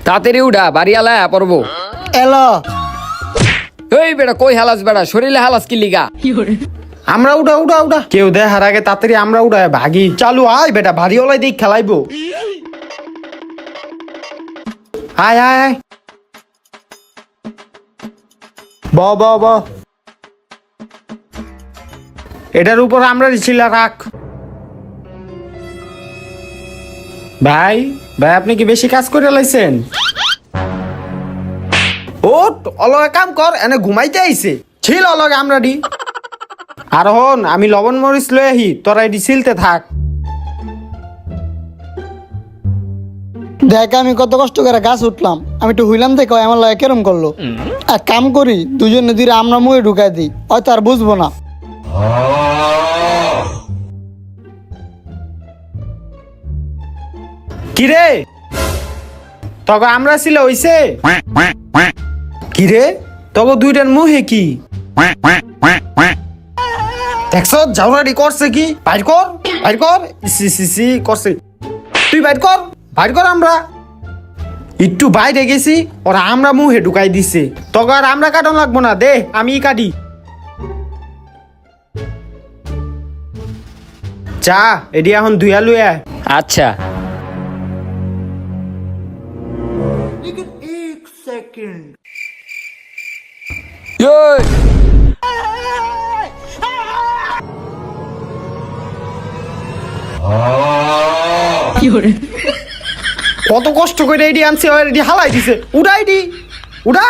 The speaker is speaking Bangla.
তাড়াতাড়ি উঠা বাড়ি আলা পড়বো। এলো এই বেটা কই হালাস বেটা শরীরে হালাস কি লিগা? আমরা উঠা উঠা উঠা কেউ দেখার আগে তাড়াতাড়ি আমরা উঠায় ভাগি। চালু আয় বেটা ভারী ওলাই দিক খেলাইবো। আয় আয় আয় ব ব ব এটার উপর আমরা ছিলা রাখ। ভাই ভাই আপনি কি বেশি কাজ করে লাইছেন? ওট অলগে কাম কর, এনে ঘুমাইতে আইছে ছিল অলগে আমরা ডি। আর হন আমি লবণ মরিচ লই আহি, তোরা এটি ছিলতে থাক। দেখ আমি কত কষ্ট করে গাছ উঠলাম, আমি একটু হইলাম দেখো আমার লাগে কেরম করলো। এক কাম করি দুজনে ধীরে আমরা মুখে ঢুকাই দিই, হয়তো আর বুঝবো না। কিরে তবে আমরা ছিল হইছে কিরে তবে দুইটার মুহে কি দেখছ ঝাউরাডি করছে কি? বাইর কর বাইর কর, সি সি সি করছে। তুই বাইর কর বাইর কর। আমরা একটু বাইরে গেছি ওরা আমরা মুহে ঢুকাই দিছে। তবে আর আমরা কাটন লাগবো না, দে আমি কাটি। চা এডি এখন ধুয়া লুয়া। আচ্ছা এই, কত কষ্ট করে এডি আনছে, এডি হালাই দিছে। উড়া এডি উড়া।